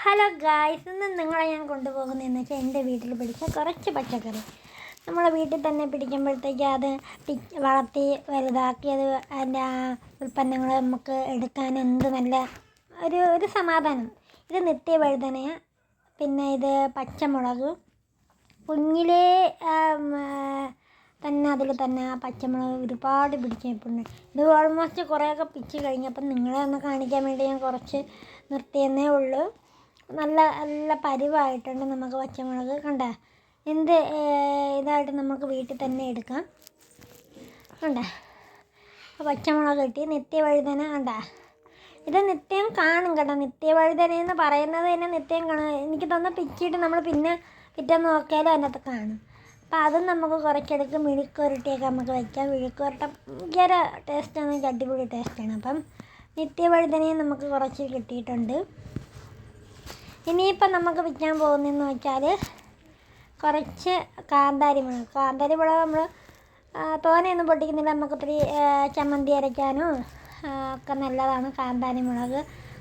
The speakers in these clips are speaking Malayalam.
ഹലോ ഗായ്സ്, ഇന്ന് നിങ്ങളെ ഞാൻ കൊണ്ടുപോകുന്നതെന്ന് വെച്ചാൽ എൻ്റെ വീട്ടിൽ പിടിച്ച കുറച്ച് പച്ചക്കറി നമ്മളെ വീട്ടിൽ തന്നെ പിടിക്കുമ്പോഴത്തേക്ക് അത് വളർത്തി വലുതാക്കി അതിൻ്റെ ഉൽപ്പന്നങ്ങൾ നമുക്ക് എടുക്കാൻ എന്ത് നല്ല ഒരു സമാധാനം. ഇത് നിത്യവഴുതനയ, പിന്നെ ഇത് പച്ചമുളക്. കുഞ്ഞിലേ തന്നെ അതിൽ തന്നെ ആ പച്ചമുളക് ഒരുപാട് പിടിച്ചിട്ടുണ്ട്. ഇത് ഓൾമോസ്റ്റ് കുറേയൊക്കെ പിച്ച് കഴിഞ്ഞപ്പം നിങ്ങളെ ഒന്ന് കാണിക്കാൻ വേണ്ടി ഞാൻ കുറച്ച് നിർത്തിയെന്നേ ഉള്ളൂ. നല്ല നല്ല പരിവായിട്ടുണ്ട്. നമുക്ക് പച്ചമുളക് കണ്ട എന്ത് ഇതായിട്ട് നമുക്ക് വീട്ടിൽ തന്നെ എടുക്കാം. കണ്ട പച്ചമുളക് കിട്ടി. നിത്യവഴുതന കണ്ട, ഇത് നിത്യം കാണും കേട്ടോ. നിത്യവഴുതന എന്ന് പറയുന്നത് തന്നെ നിത്യം കാണും. എനിക്ക് തോന്നുന്നു പിച്ചിട്ട് നമ്മൾ പിന്നെ പിറ്റേന്ന് നോക്കിയാലും അതിനകത്ത് കാണും. അപ്പം അതും നമുക്ക് കുറച്ചെടുത്ത് മെഴുക്കുവരട്ടിയൊക്കെ നമുക്ക് വയ്ക്കാം. മെഴുക്കുവരട്ട ഭയങ്കര ടേസ്റ്റാണ്, അടിപൊളി ടേസ്റ്റാണ്. അപ്പം നിത്യവഴുതനയും നമുക്ക് കുറച്ച് കിട്ടിയിട്ടുണ്ട്. ഇനിയിപ്പം നമുക്ക് വിൽക്കാൻ പോകുന്നതെന്ന് വെച്ചാൽ കുറച്ച് കാന്താരിമുളക് നമ്മൾ തോനെയൊന്നും പൊട്ടിക്കുന്നില്ല. നമുക്കൊത്തിരി ചമ്മന്തി അരയ്ക്കാനോ ഒക്കെ നല്ലതാണ്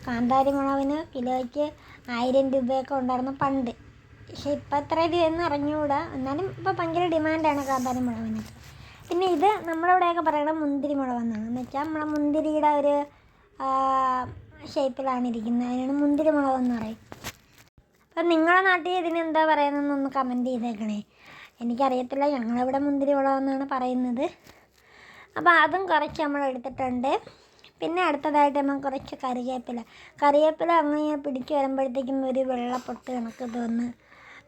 കാന്താരിമുളകിന് കിലോയ്ക്ക് 1000 രൂപയൊക്കെ ഉണ്ടായിരുന്നു പണ്ട്. പക്ഷേ ഇപ്പം എത്ര രൂപയെന്ന് അറിഞ്ഞുകൂടാ. എന്നാലും ഇപ്പോൾ ഭയങ്കര ഡിമാൻഡാണ് കാന്താരിമുളകിന്. പിന്നെ ഇത് നമ്മളിവിടെയൊക്കെ പറയുന്നത് മുന്തിരിമുളകെന്നാണ്. എന്ന് വെച്ചാൽ നമ്മളെ മുന്തിരിയുടെ ഒരു ഷേപ്പിലാണ് ഇരിക്കുന്നത്. അതിനാണ് മുന്തിരിമുളകെന്ന് പറയും. അപ്പം നിങ്ങളുടെ നാട്ടിൽ ഇതിനെന്താ പറയുന്നതെന്നൊന്ന് കമൻറ്റ് ചെയ്തേക്കണേ. എനിക്കറിയത്തില്ല, ഞങ്ങളിവിടെ മുന്തിരിമുളകെന്നാണ് പറയുന്നത്. അപ്പോൾ അതും കുറച്ച് നമ്മൾ എടുത്തിട്ടുണ്ട്. പിന്നെ അടുത്തതായിട്ട് നമ്മൾ കുറച്ച് കറിവേപ്പില അങ്ങനെ പിടിച്ച് വരുമ്പോഴത്തേക്കും ഒരു വെള്ളപ്പൊട്ട് കണക്ക് തോന്നുന്നു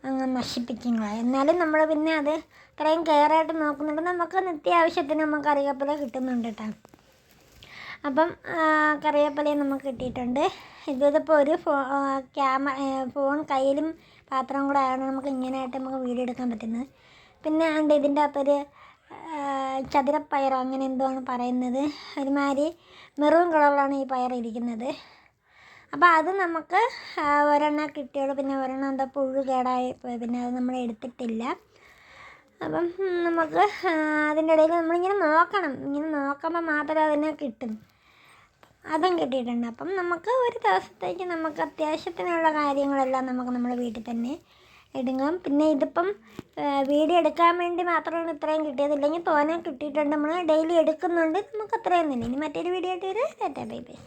അങ്ങ് നശിപ്പിക്കും. എന്നാലും നമ്മൾ പിന്നെ അത് ഇത്രയും കെയറായിട്ട് നോക്കുന്നുണ്ട്. നമുക്ക് നിത്യാവശ്യത്തിന് നമുക്ക് കറിവേപ്പില കിട്ടുന്നുണ്ട് കേട്ടോ. അപ്പം കറിവേപ്പിലയും നമുക്ക് കിട്ടിയിട്ടുണ്ട്. ഇതിപ്പോൾ ഒരു ഫോൺ കയ്യിലും പാത്രം കൂടെ ആയതുകൊണ്ട് നമുക്ക് ഇങ്ങനെയായിട്ട് നമുക്ക് വീഡിയോ എടുക്കാൻ പറ്റുന്നത്. പിന്നെ ഉണ്ട് ഇതിൻ്റെ അകത്തൊരു ചതുരപ്പയറോ അങ്ങനെ എന്തോ ആണ് പറയുന്നത്. ഒരുമാതിരി മെറൂൺ കളറിലാണ് ഈ പയർ ഇരിക്കുന്നത്. അപ്പോൾ അത് നമുക്ക് ഒരെണ്ണം കിട്ടിയുള്ളൂ. പിന്നെ ഒരെണ്ണം എന്താ പുഴു കേടായി പോയി, പിന്നെ അത് നമ്മൾ എടുത്തിട്ടില്ല. അപ്പം നമുക്ക് അതിൻ്റെ ഇടയിൽ നമ്മളിങ്ങനെ നോക്കണം. ഇങ്ങനെ നോക്കുമ്പോൾ മാത്രമേ അതിനെ കിട്ടും. അതും കിട്ടിയിട്ടുണ്ട്. അപ്പം നമുക്ക് ഒരു ദിവസത്തേക്ക് നമുക്ക് അത്യാവശ്യത്തിനുള്ള കാര്യങ്ങളെല്ലാം നമുക്ക് നമ്മുടെ വീട്ടിൽ തന്നെ എടുക്കാം. പിന്നെ ഇതിപ്പം വീഡിയോ എടുക്കാൻ വേണ്ടി മാത്രമാണ് ഇത്രയും കിട്ടിയത്. ഇല്ലെങ്കിൽ തോനെ കിട്ടിയിട്ടുണ്ട്. നമ്മൾ ഡെയിലി എടുക്കുന്നുണ്ട്. നമുക്ക് അത്രയും തന്നെ. ഇനി മറ്റൊരു വീഡിയോ ആയിട്ട് വരെ ബൈ ബൈ.